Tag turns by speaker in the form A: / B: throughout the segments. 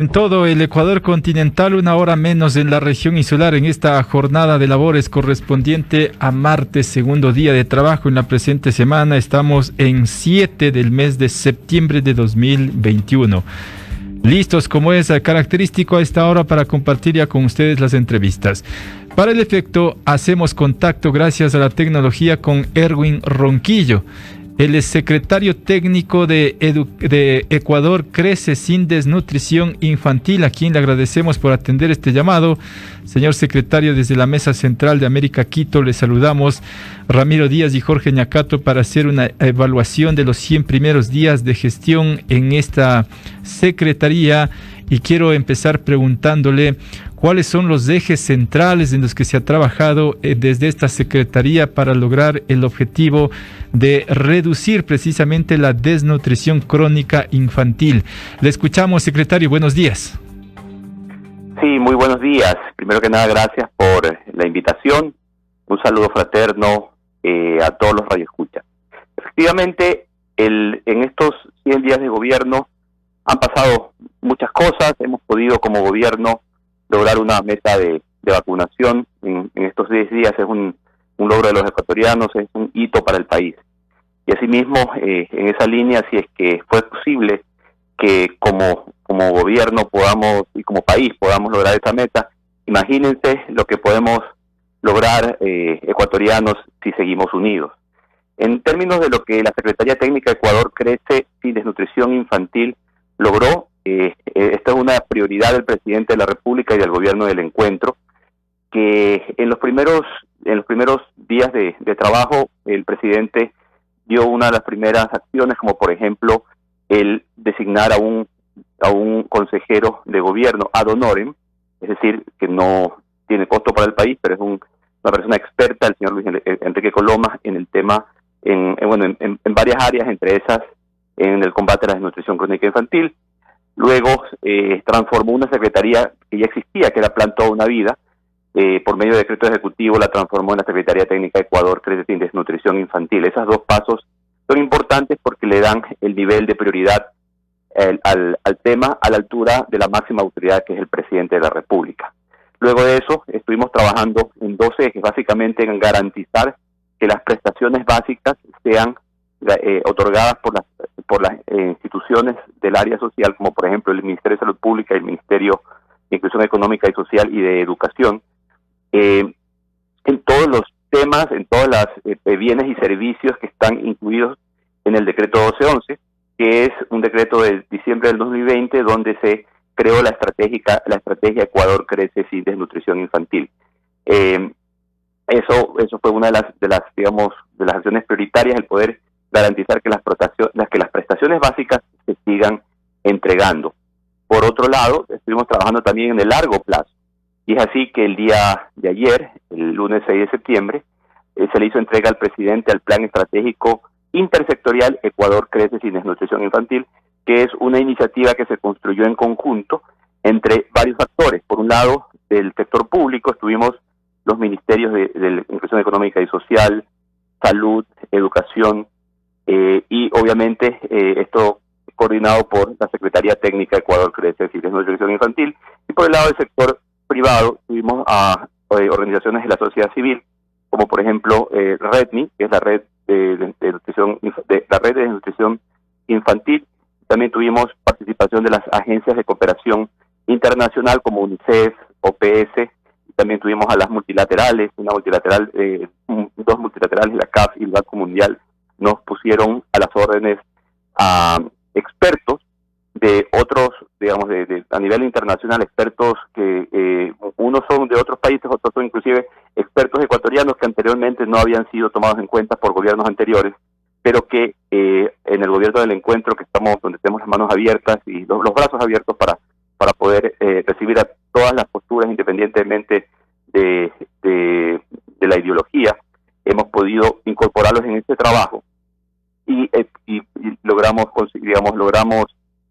A: En todo el Ecuador continental, una hora menos en la región insular en esta jornada de labores correspondiente a martes, segundo día de trabajo en la presente semana. Estamos en 7 del mes de septiembre de 2021. Listos, como es característico a esta hora, para compartir ya con ustedes las entrevistas. Para el efecto, hacemos contacto gracias a la tecnología con Erwin Ronquillo. Él es secretario técnico de Ecuador Crece Sin Desnutrición Infantil, a quien le agradecemos por atender este llamado. Señor secretario, desde la Mesa Central de América Quito, le saludamos Ramiro Díaz y Jorge Ñacato para hacer una evaluación de los 100 primeros días de gestión en esta secretaría. Y quiero empezar preguntándole cuáles son los ejes centrales en los que se ha trabajado desde esta secretaría para lograr el objetivo de reducir precisamente la desnutrición crónica infantil. Le escuchamos, secretario. Buenos días.
B: Sí, muy buenos días. Primero que nada, gracias por la invitación. Un saludo fraterno a todos los radioescuchas. Efectivamente, en estos 100 días de gobierno han pasado muchas cosas. Hemos podido, como gobierno, lograr una meta de vacunación en estos 10 días. Es un logro de los ecuatorianos, es un hito para el país. Y asimismo, en esa línea, si es que fue posible que como gobierno podamos, y como país podamos lograr esa meta, imagínense lo que podemos lograr ecuatorianos si seguimos unidos. En términos de lo que la Secretaría Técnica de Ecuador Crece Sin Desnutrición Infantil logró, esta es una prioridad del presidente de la República y del gobierno del encuentro, que en los primeros días de trabajo el presidente dio una de las primeras acciones, como por ejemplo el designar a un consejero de gobierno ad honorem, es decir, que no tiene costo para el país, pero es una persona experta, el señor Luis Enrique Colomas, en el tema, en varias áreas, entre esas en el combate a la desnutrición crónica infantil. Luego transformó una secretaría que ya existía, que era Plan Toda una Vida, por medio de decreto ejecutivo la transformó en la Secretaría Técnica de Ecuador Crece Sin Desnutrición Infantil. Esos dos pasos son importantes porque le dan el nivel de prioridad al tema a la altura de la máxima autoridad, que es el presidente de la República. Luego de eso estuvimos trabajando en 2 ejes, básicamente en garantizar que las prestaciones básicas sean otorgadas por las instituciones del área social, como por ejemplo el Ministerio de Salud Pública y el Ministerio de Inclusión Económica y Social y de Educación, en todos los temas, en todos los bienes y servicios que están incluidos en el decreto 1211, que es un decreto de diciembre del 2020, donde se creó la estrategia Ecuador Crece Sin Desnutrición Infantil. Eso fue una de las acciones prioritarias, el poder garantizar que las prestaciones básicas se sigan entregando. Por otro lado, estuvimos trabajando también en el largo plazo, y es así que el día de ayer, el lunes 6 de septiembre, se le hizo entrega al presidente al Plan Estratégico Intersectorial Ecuador Crece Sin Desnutrición Infantil, que es una iniciativa que se construyó en conjunto entre varios actores. Por un lado, del sector público estuvimos los ministerios de Inclusión Económica y Social, Salud, Educación, y obviamente esto coordinado por la Secretaría Técnica Ecuador Crece Sin Desnutrición Infantil. Y por el lado del sector privado tuvimos a organizaciones de la sociedad civil, como por ejemplo REDNI, que es la red de desnutrición infantil. También tuvimos participación de las agencias de cooperación internacional como UNICEF, OPS. También tuvimos a las multilaterales, dos multilaterales, la CAF y el Banco Mundial. Nos pusieron a las órdenes a expertos de otros, digamos, a nivel internacional, expertos que unos son de otros países, otros son inclusive expertos ecuatorianos que anteriormente no habían sido tomados en cuenta por gobiernos anteriores, pero que en el gobierno del encuentro, donde tenemos las manos abiertas y los brazos abiertos para poder recibir a todas las posturas independientemente de la ideología, hemos podido incorporarlos en este trabajo y logramos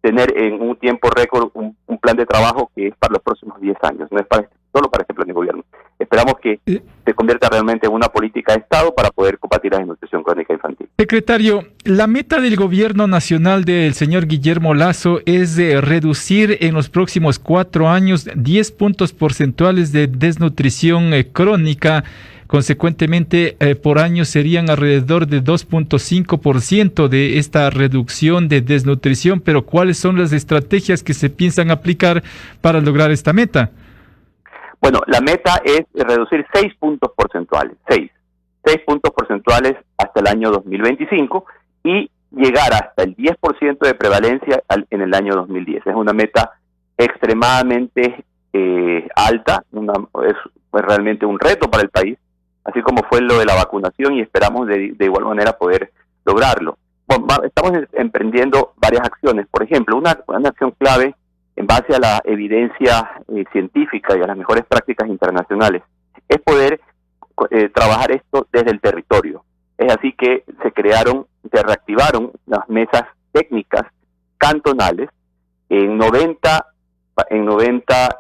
B: tener en un tiempo récord un plan de trabajo que es para los próximos 10 años, no es solo para este plan de gobierno, es esperamos que se convierta realmente en una política de Estado para poder combatir la desnutrición crónica infantil.
A: Secretario, la meta del gobierno nacional del señor Guillermo Lasso es de reducir en los próximos 4 años 10 puntos porcentuales de desnutrición crónica. Consecuentemente, por año serían alrededor de 2.5% de esta reducción de desnutrición, pero ¿cuáles son las estrategias que se piensan aplicar para lograr esta meta?
B: Bueno, la meta es reducir 6 puntos porcentuales, 6 puntos porcentuales hasta el año 2025 y llegar hasta el 10% de prevalencia en el año 2010. Es una meta extremadamente alta, es realmente un reto para el país, así como fue lo de la vacunación, y esperamos de igual manera poder lograrlo. Bueno, estamos emprendiendo varias acciones. Por ejemplo, una acción clave en base a la evidencia científica y a las mejores prácticas internacionales es poder trabajar esto desde el territorio. Es así que se reactivaron las mesas técnicas cantonales en 90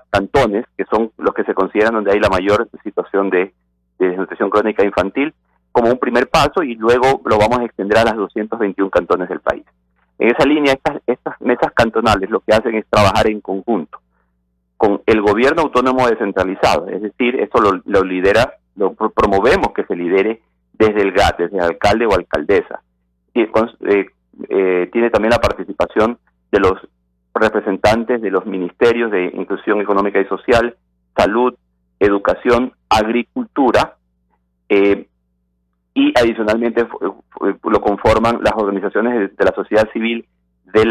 B: cantones, que son los que se consideran donde hay la mayor situación de desnutrición crónica infantil, como un primer paso, y luego lo vamos a extender a las 221 cantones del país. En esa línea, estas mesas cantonales lo que hacen es trabajar en conjunto con el gobierno autónomo descentralizado, es decir, esto lo lidera, lo promovemos que se lidere desde el GAT, desde el alcalde o alcaldesa. Y tiene también la participación de los representantes de los ministerios de Inclusión Económica y Social, Salud, Educación, Agricultura, y adicionalmente lo conforman las organizaciones de la sociedad civil del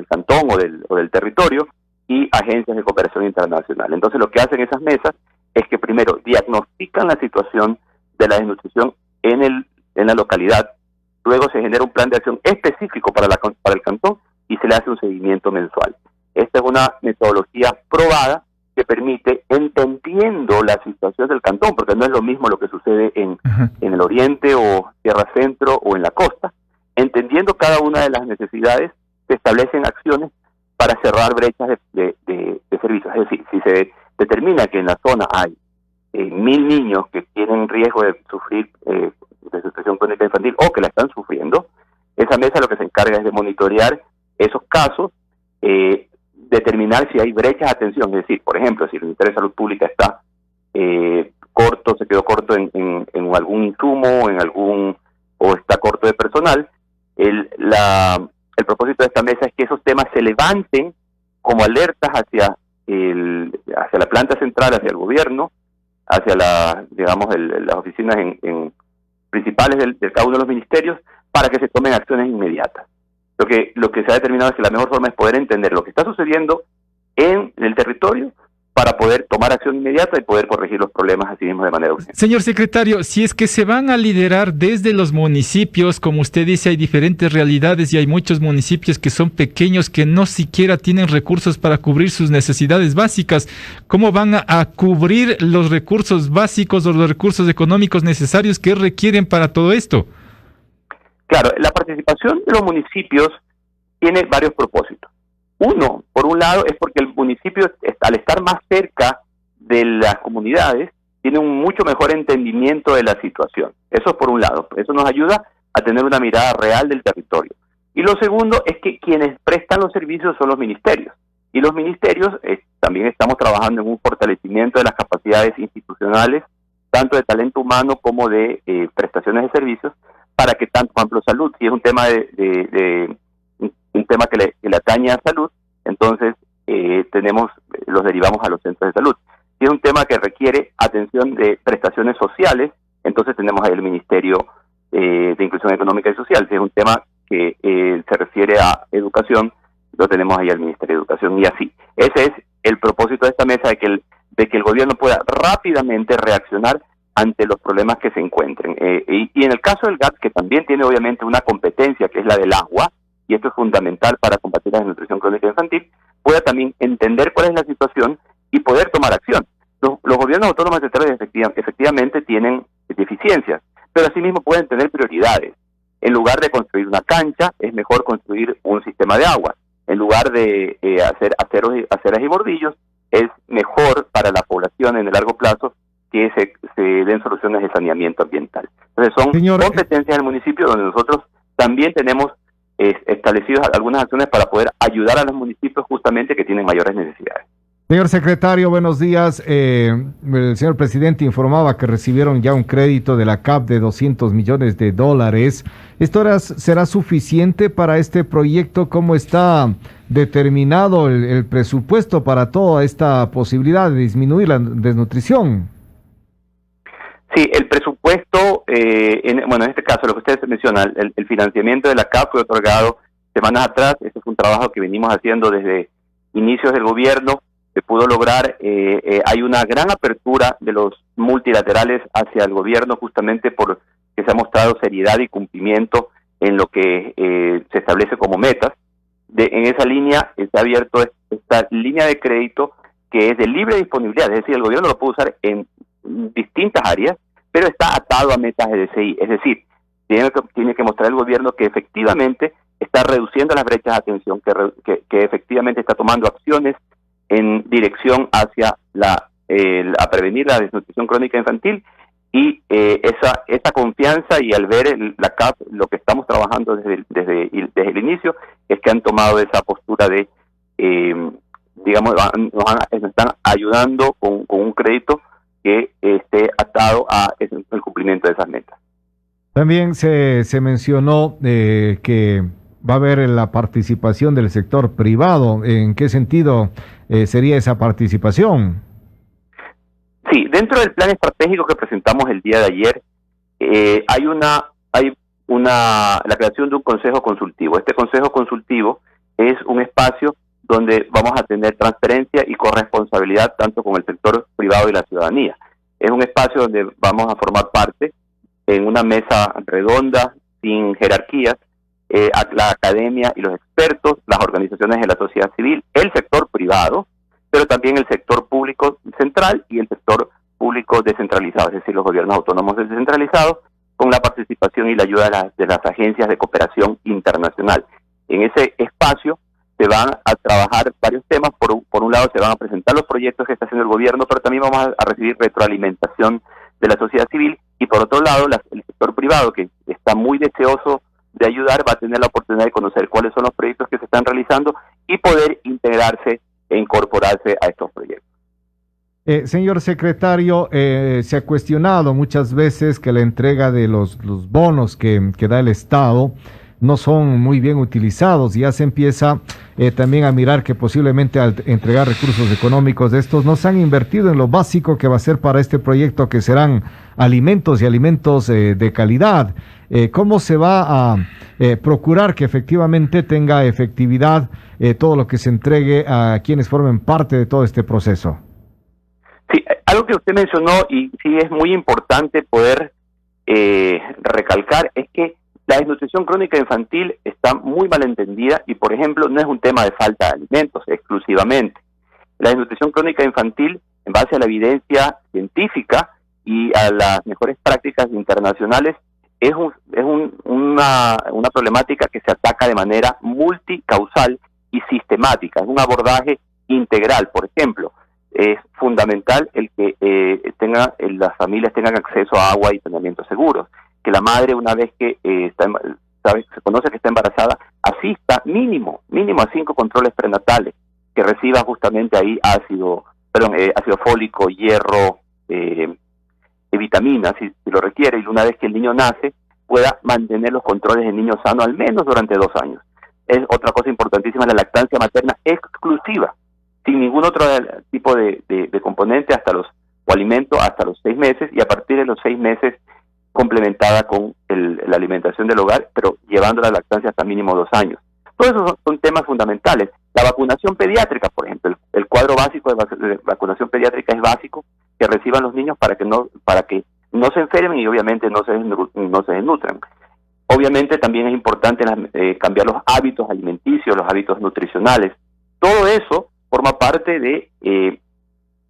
B: cantón o del territorio y agencias de cooperación internacional. Entonces lo que hacen esas mesas es que primero diagnostican la situación de la desnutrición en la localidad, luego se genera un plan de acción específico para el cantón y se le hace un seguimiento mensual. Esta es una metodología probada que permite, entendiendo la situación del cantón, porque no es lo mismo lo que sucede en el oriente o tierra centro o en la costa, entendiendo cada una de las necesidades, se establecen acciones para cerrar brechas de servicios. Es decir, si se determina que en la zona hay 1.000 niños que tienen riesgo de sufrir desnutrición crónica infantil o que la están sufriendo, esa mesa lo que se encarga es de monitorear esos casos, determinar si hay brechas de atención, es decir, por ejemplo, si el Ministerio de Salud Pública está se quedó corto en algún insumo, o está corto de personal, el propósito de esta mesa es que esos temas se levanten como alertas hacia la planta central, hacia el gobierno, hacia las oficinas principales de cada uno de los ministerios, para que se tomen acciones inmediatas. Lo que se ha determinado es que la mejor forma es poder entender lo que está sucediendo en el territorio para poder tomar acción inmediata y poder corregir los problemas así mismo de manera urgente.
A: Señor secretario, si es que se van a liderar desde los municipios, como usted dice, hay diferentes realidades y hay muchos municipios que son pequeños, que no siquiera tienen recursos para cubrir sus necesidades básicas. ¿Cómo van a cubrir los recursos básicos o los recursos económicos necesarios que requieren para todo esto?
B: Claro, la participación de los municipios tiene varios propósitos. Uno, por un lado, es porque el municipio, al estar más cerca de las comunidades, tiene un mucho mejor entendimiento de la situación. Eso es por un lado. Eso nos ayuda a tener una mirada real del territorio. Y lo segundo es que quienes prestan los servicios son los ministerios. Y los ministerios también estamos trabajando en un fortalecimiento de las capacidades institucionales, tanto de talento humano como de prestaciones de servicios, para que tanto, por ejemplo, salud, si es un tema un tema que le atañe a salud, entonces los derivamos a los centros de salud. Si es un tema que requiere atención de prestaciones sociales, entonces tenemos ahí el Ministerio de Inclusión Económica y Social. Si es un tema que se refiere a educación, lo tenemos ahí al Ministerio de Educación, y así. Ese es el propósito de esta mesa, de que el gobierno pueda rápidamente reaccionar ante los problemas que se encuentren. Y en el caso del GAT, que también tiene obviamente una competencia, que es la del agua, y esto es fundamental para combatir la desnutrición crónica infantil, pueda también entender cuál es la situación y poder tomar acción. Los gobiernos autónomos centrales efectivamente tienen deficiencias, pero asimismo pueden tener prioridades. En lugar de construir una cancha, es mejor construir un sistema de agua. En lugar de hacer aceras y bordillos, es mejor para la población en el largo plazo que se den soluciones de saneamiento ambiental. Entonces son competencias del municipio donde nosotros también tenemos establecidas algunas acciones para poder ayudar a los municipios justamente que tienen mayores necesidades.
C: Señor secretario, buenos días. El señor presidente informaba que recibieron ya un crédito de la CAF de $200 millones. ¿Esto será suficiente para este proyecto? ¿Cómo está determinado el presupuesto para toda esta posibilidad de disminuir la desnutrición?
B: Sí, el presupuesto, en este caso, lo que ustedes mencionan, el financiamiento de la CAF fue otorgado semanas atrás. Este es un trabajo que venimos haciendo desde inicios del gobierno. Se pudo lograr, hay una gran apertura de los multilaterales hacia el gobierno justamente porque se ha mostrado seriedad y cumplimiento en lo que se establece como metas. En esa línea está abierto esta línea de crédito que es de libre disponibilidad, es decir, el gobierno lo puede usar en distintas áreas, pero está atado a metas de DCI, es decir, tiene que mostrar el gobierno que efectivamente está reduciendo las brechas de atención, que efectivamente está tomando acciones en dirección hacia a prevenir la desnutrición crónica infantil, y esa confianza, y al ver la CAF, lo que estamos trabajando desde el inicio, es que han tomado esa postura de, nos están ayudando con un crédito que esté atado a el cumplimiento de esas metas.
C: También se mencionó que va a haber la participación del sector privado. ¿En qué sentido sería esa participación?
B: Sí, dentro del plan estratégico que presentamos el día de ayer, hay la creación de un consejo consultivo. Este consejo consultivo es un espacio donde vamos a tener transparencia y corresponsabilidad tanto con el sector privado y la ciudadanía. Es un espacio donde vamos a formar parte en una mesa redonda, sin jerarquías, la academia y los expertos, las organizaciones de la sociedad civil, el sector privado, pero también el sector público central y el sector público descentralizado, es decir, los gobiernos autónomos descentralizados, con la participación y la ayuda de las agencias de cooperación internacional. En ese espacio se van a trabajar varios temas. Por un lado, se van a presentar los proyectos que está haciendo el gobierno, pero también vamos a recibir retroalimentación de la sociedad civil, y por otro lado, el sector privado, que está muy deseoso de ayudar, va a tener la oportunidad de conocer cuáles son los proyectos que se están realizando y poder integrarse e incorporarse a estos proyectos.
C: Señor secretario, se ha cuestionado muchas veces que la entrega de los bonos que da el Estado no son muy bien utilizados, y ya se empieza también a mirar que posiblemente al entregar recursos económicos de estos no se han invertido en lo básico que va a ser para este proyecto, que serán alimentos y alimentos de calidad. ¿Cómo se va a procurar que efectivamente tenga efectividad todo lo que se entregue a quienes formen parte de todo este proceso?
B: Sí, algo que usted mencionó y sí es muy importante poder recalcar es que la desnutrición crónica infantil está muy mal entendida y, por ejemplo, no es un tema de falta de alimentos exclusivamente. La desnutrición crónica infantil, en base a la evidencia científica y a las mejores prácticas internacionales, es una problemática que se ataca de manera multicausal y sistemática. Es un abordaje integral. Por ejemplo, es fundamental el que las familias tengan acceso a agua y saneamiento seguros, que la madre, una vez que se conoce que está embarazada, asista mínimo a 5 controles prenatales, que reciba justamente ahí ácido fólico, hierro, vitaminas, si lo requiere, y una vez que el niño nace, pueda mantener los controles del niño sano al menos durante 2 años. Es otra cosa importantísima, la lactancia materna exclusiva, sin ningún otro tipo de componente o alimento hasta los 6 meses, y a partir de los 6 meses complementada con la alimentación del hogar, pero llevando la lactancia hasta mínimo 2 años. Todos esos son temas fundamentales. La vacunación pediátrica, por ejemplo, el cuadro básico de vacunación pediátrica es básico, que reciban los niños para que no se enfermen y obviamente no se desnutran. Obviamente también es importante cambiar los hábitos alimenticios, los hábitos nutricionales. Todo eso forma parte de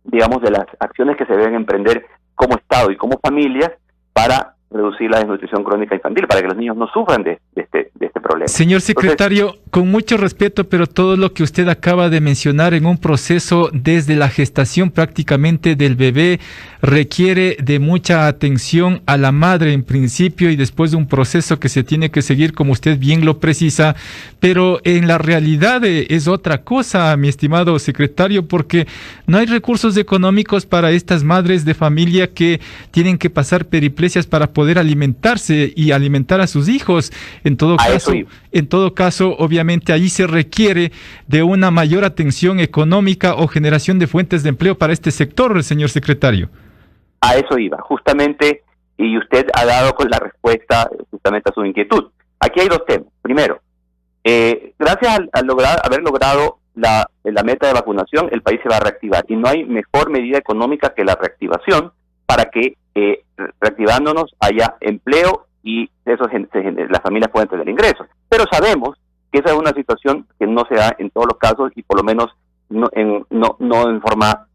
B: las acciones que se deben emprender como Estado y como familias para reducir la desnutrición crónica infantil, para que los niños no sufran de este problema.
A: Señor secretario, entonces, con mucho respeto, pero todo lo que usted acaba de mencionar en un proceso desde la gestación prácticamente del bebé requiere de mucha atención a la madre en principio y después de un proceso que se tiene que seguir como usted bien lo precisa, pero en la realidad es otra cosa, mi estimado secretario, porque no hay recursos económicos para estas madres de familia que tienen que pasar periplesias para poder alimentarse y alimentar a sus hijos. En todo caso, obviamente, allí se requiere de una mayor atención económica o generación de fuentes de empleo para este sector, señor secretario.
B: A eso iba, justamente, y usted ha dado con la respuesta justamente a su inquietud. Aquí hay dos temas. Primero, gracias a haber logrado la meta de vacunación, el país se va a reactivar, y no hay mejor medida económica que la reactivación para que reactivándonos haya empleo y eso las familias pueden tener ingresos. Pero sabemos que esa es una situación que no se da en todos los casos y por lo menos no en forma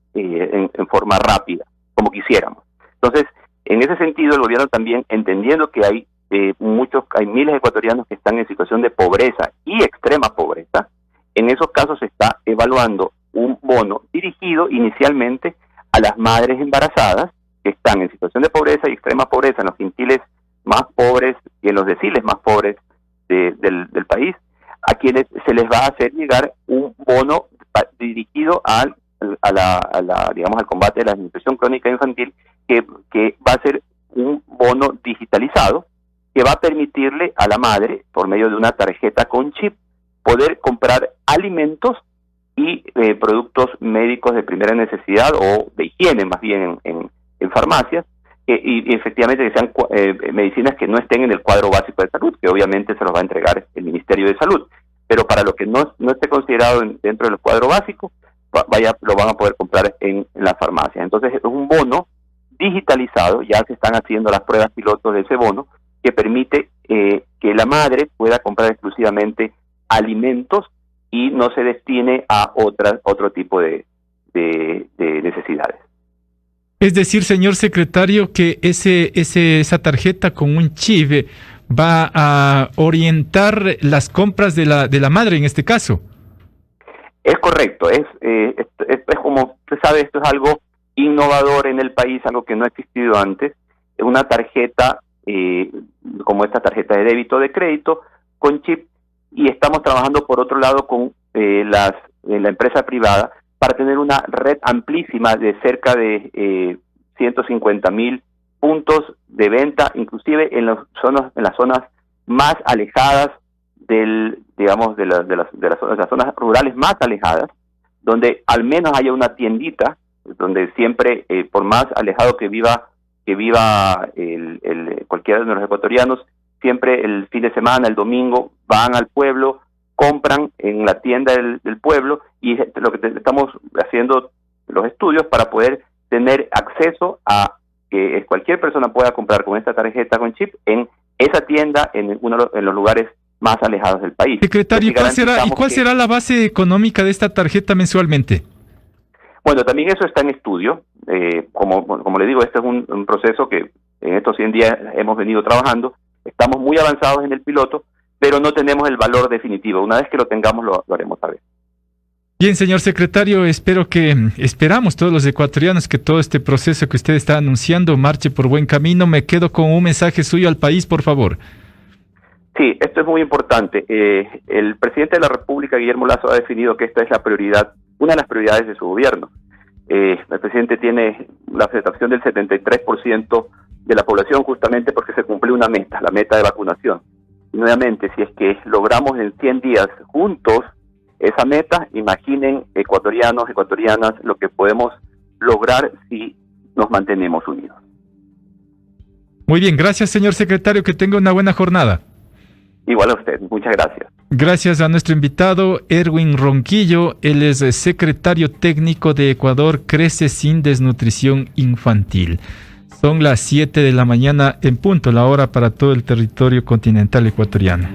B: rápida, como quisiéramos. Entonces, en ese sentido, el gobierno también, entendiendo que hay miles de ecuatorianos que están en situación de pobreza y extrema pobreza, en esos casos se está evaluando un bono dirigido inicialmente a las madres embarazadas que están en situación de pobreza y extrema pobreza en los quintiles más pobres y en los deciles más pobres del país, a quienes se les va a hacer llegar un bono dirigido al combate de la desnutrición crónica infantil, que va a ser un bono digitalizado que va a permitirle a la madre, por medio de una tarjeta con chip, poder comprar alimentos y productos médicos de primera necesidad o de higiene más bien en farmacias, y efectivamente que sean medicinas que no estén en el cuadro básico de salud, que obviamente se los va a entregar el Ministerio de Salud, pero para lo que no esté considerado dentro del cuadro básico, lo van a poder comprar en las farmacias. Entonces es un bono digitalizado, ya se están haciendo las pruebas pilotos de ese bono, que permite que la madre pueda comprar exclusivamente alimentos y no se destine a otro tipo de necesidades.
A: Es decir, señor secretario, que esa tarjeta con un chip va a orientar las compras de la madre en este caso.
B: Es correcto, es como usted sabe, esto es algo innovador en el país, algo que no ha existido antes. Es una tarjeta como esta tarjeta de débito o de crédito con chip, y estamos trabajando por otro lado con la empresa privada para tener una red amplísima de cerca de 150,000 puntos de venta, inclusive en las zonas más alejadas de las zonas rurales más alejadas, donde al menos haya una tiendita, donde siempre, por más alejado que viva cualquiera de los ecuatorianos, siempre el fin de semana, el domingo, van al pueblo, compran en la tienda del pueblo, y lo que estamos haciendo los estudios para poder tener acceso a que cualquier persona pueda comprar con esta tarjeta con chip en esa tienda en los lugares más alejados del país.
A: Secretario, ¿cuál será la base económica de esta tarjeta mensualmente?
B: Bueno, también eso está en estudio. Como le digo, este es un proceso que en estos 100 días hemos venido trabajando. Estamos muy avanzados en el piloto, pero no tenemos el valor definitivo. Una vez que lo tengamos, lo haremos saber.
A: Bien, señor secretario, esperamos todos los ecuatorianos que todo este proceso que usted está anunciando marche por buen camino. Me quedo con un mensaje suyo al país, por favor.
B: Sí, esto es muy importante. El presidente de la República, Guillermo Lasso, ha definido que esta es la prioridad, una de las prioridades de su gobierno. El presidente tiene la aceptación del 73% de la población, justamente porque se cumplió una meta, la meta de vacunación. Y nuevamente, si es que logramos en 100 días juntos esa meta, imaginen, ecuatorianos, ecuatorianas, lo que podemos lograr si nos mantenemos unidos.
A: Muy bien, gracias, señor secretario, que tenga una buena jornada.
B: Igual a usted, muchas gracias.
A: Gracias a nuestro invitado, Erwin Ronquillo. Él es secretario técnico de Ecuador Crece Sin Desnutrición Infantil. Son las 7 de la mañana en punto, la hora para todo el territorio continental ecuatoriano.